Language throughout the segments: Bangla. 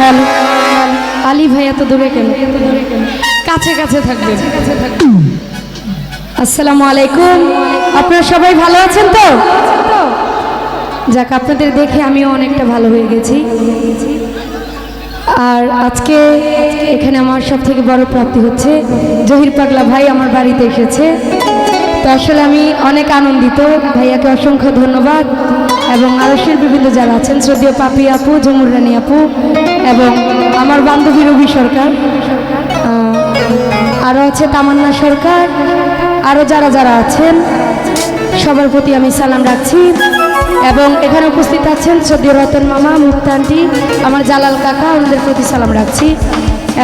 হ্যালো আলী ভাই এত দূরে কেন? কাছে কাছে থাকবেন। আসসালামু আলাইকুম, আপনারা সবাই ভালো আছেন তো? যাক, আপনাদের দেখে আমিও অনেকটা ভালো হয়ে গেছি। আর আজকে এখানে আমার সব থেকে বড় প্রাপ্তি হচ্ছে জহির পাগলা ভাই আমার বাড়িতে এসেছে। তো আসলে আমি অনেক আনন্দিত, ভাইয়াকে অসংখ্য ধন্যবাদ। এবং আরও শিল্পীবৃন্দ যারা আছেন, শ্রদ্ধেয় পাপি আপু, ঝুমুর রানী আপু এবং আমার বান্ধবী রবি সরকার, আরও আছে তামান্না সরকার, আরও যারা যারা আছেন সবার প্রতি আমি সালাম রাখছি। এবং এখানে উপস্থিত আছেন শ্রদ্ধেয় রতন মামা, মুক্তা আন্টি, আমার জালাল কাকা, ওনাদের প্রতি সালাম রাখছি।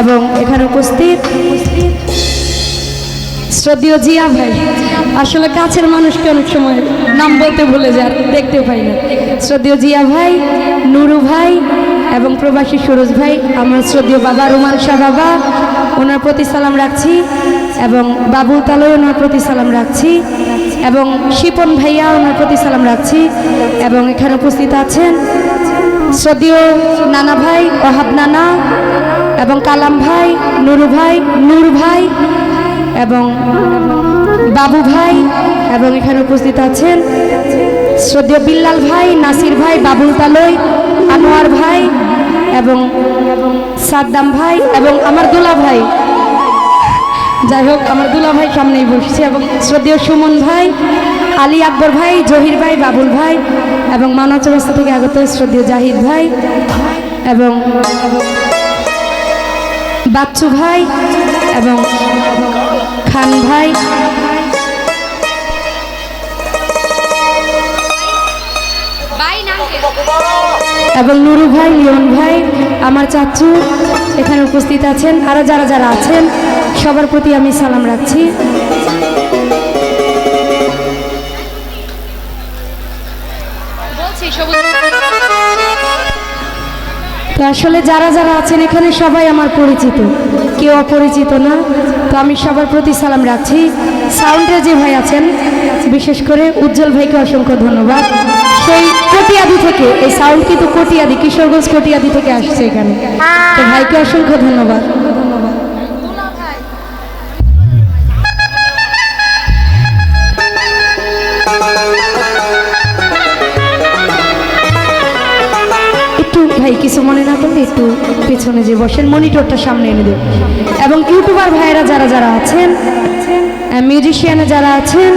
এবং এখানে উপস্থিত শ্রদ্ধেয় জিয়া ভাই, আসলে কাছের মানুষকে অনেক সময় নাম বলতে ভুলে যায়, দেখতেও পাই না। শ্রদ্ধেয় জিয়া ভাই, নুরু ভাই এবং প্রবাসী সুরজ ভাই, আমার শ্রদ্ধেয় বাবা রুমাল শাহ বাবা, ওনার প্রতি সালাম রাখছি। এবং বাবুল তালয়, ওনার প্রতি সালাম রাখছি। এবং শিপন ভাইয়া, ওনার প্রতি সালাম রাখছি। এবং এখানে উপস্থিত আছেন শ্রদ্ধেয় নানা ভাই, ওহাব নানা এবং কালাম ভাই, নুরু ভাই, নূর ভাই এবং বাবু ভাই। এবং এখানে উপস্থিত আছেন শ্রদ্ধেয় বিল্লাল ভাই, নাসির ভাই, বাবুল তালয়, আনোয়ার ভাই এবং সাদ্দাম ভাই এবং আমার দুলা ভাই, যাই হোক আমার দুলা ভাই সামনেই বসছে। এবং শ্রদ্ধেয় সুমন ভাই, আলী আকবর ভাই, জহির ভাই, বাবুল ভাই এবং মানব চৌরাস্তা থেকে আগত শ্রদ্ধেয় জাহিদ ভাই এবং বাচ্চু ভাই এবং খান ভাই এবং নুরু ভাই, লিওন ভাই, আমার চাচু এখানে উপস্থিত আছেন। আরও যারা যারা আছেন সবার প্রতি আমি সালাম রাখছি। তো আসলে যারা যারা আছেন এখানে সবাই আমার পরিচিত, কেউ অপরিচিত না। তো আমি সবার প্রতি সালাম রাখছি। সাউন্ডে যে ভাই আছেন, বিশেষ করে উজ্জ্বল ভাইকে অসংখ্য ধন্যবাদ। সেই কটিয়াদি থেকে, এই সাউন্ড কিন্তু কটিয়াদি, কিশোরগঞ্জ কটিয়াদি থেকে আসছে এখানে। তো ভাইকে অসংখ্য ধন্যবাদ। ভাই কিছু মনে না করলে একটু পেছনে যে বসেন, মনিটরটা সামনে এনে দেব। এবং ইউটিউবার ভাইয়েরা যারা যারা আছেন, মিউজিশিয়ানে যারা আছেন,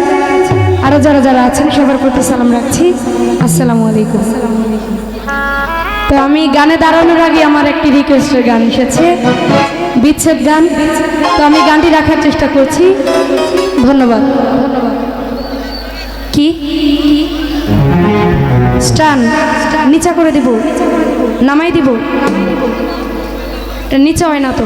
আরও যারা যারা আছেন সবার প্রতি সালাম রাখছি। আসসালামু আলাইকুম। তো আমি গানে দাঁড়ানোর আগে আমার একটি রিকোয়েস্টের গান এসেছে, বিচ্ছেদ গান। তো আমি গানটি রাখার চেষ্টা করছি। ধন্যবাদ। কি স্টান নিচা করে দিব, নামাই দিব, এটা নিচে হয় না তো।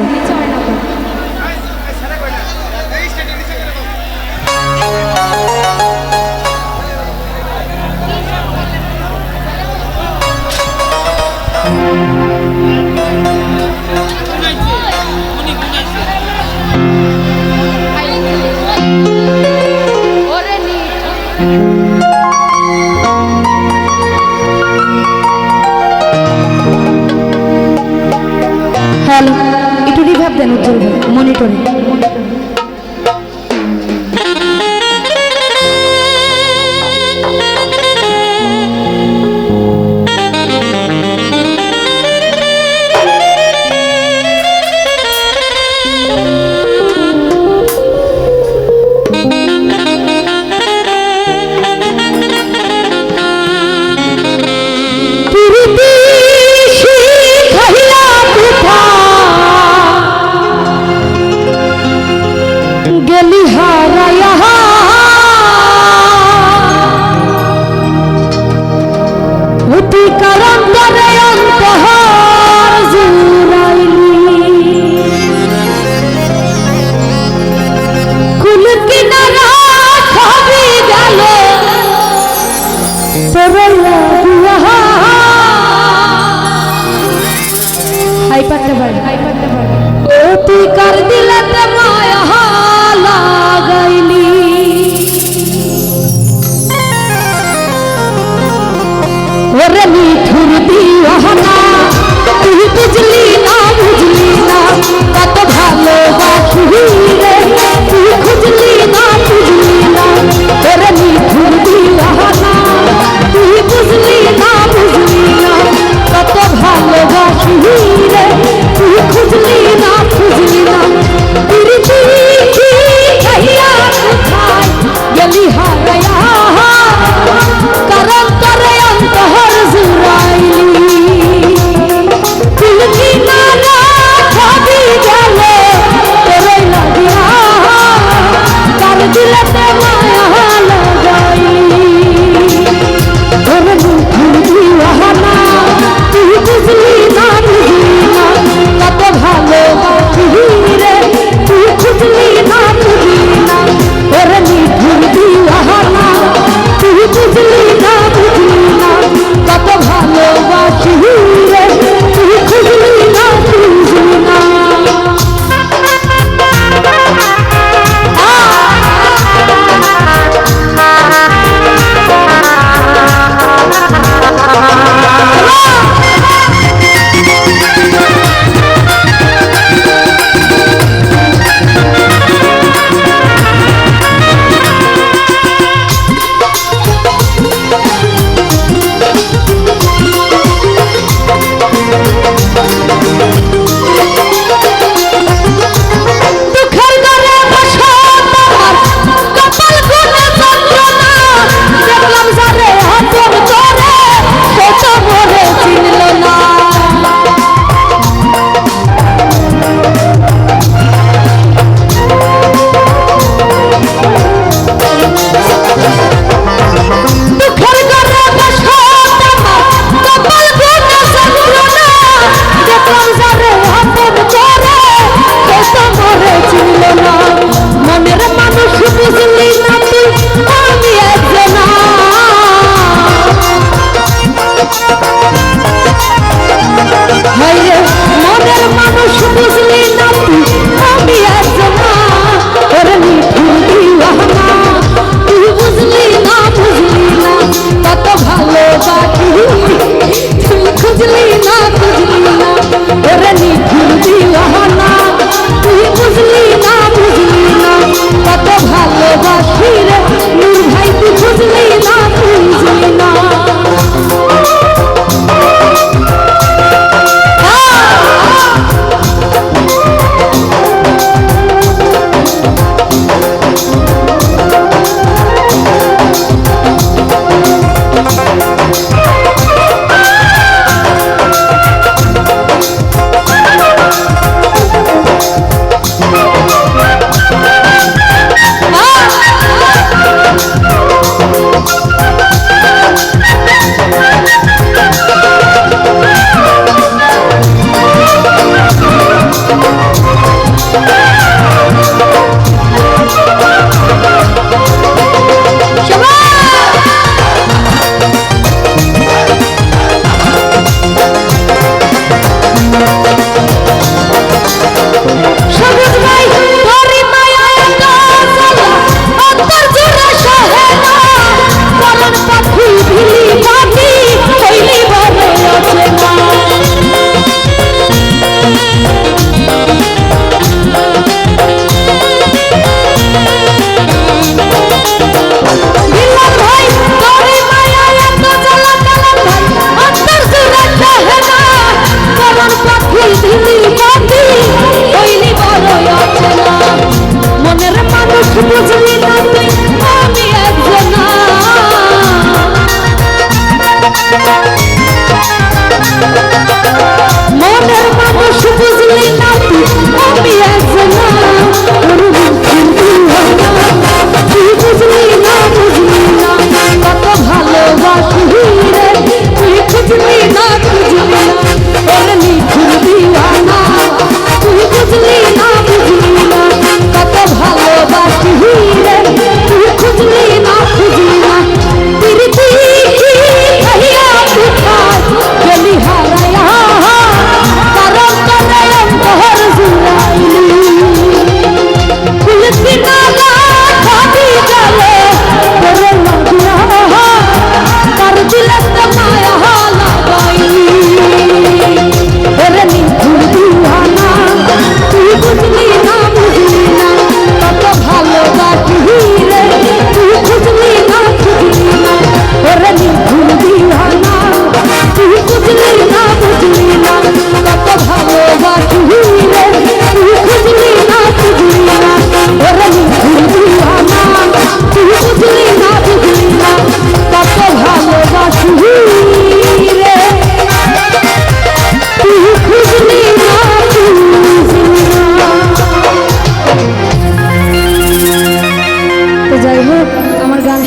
হ্যালো, একটু রিভাব দেন উজ্জ্বল ভাই মনিটরে। অতিকার দিলাতে মায়া লাগাইলি, ওরে মিঠুর দিওয়ানা তুই বুঝলি হায়রে মনের মানুষ বুঝলি না তুই আমি একজনা ওরে নিঠুর দিওয়ানা তুই বুঝলি না কত ভালোবাসি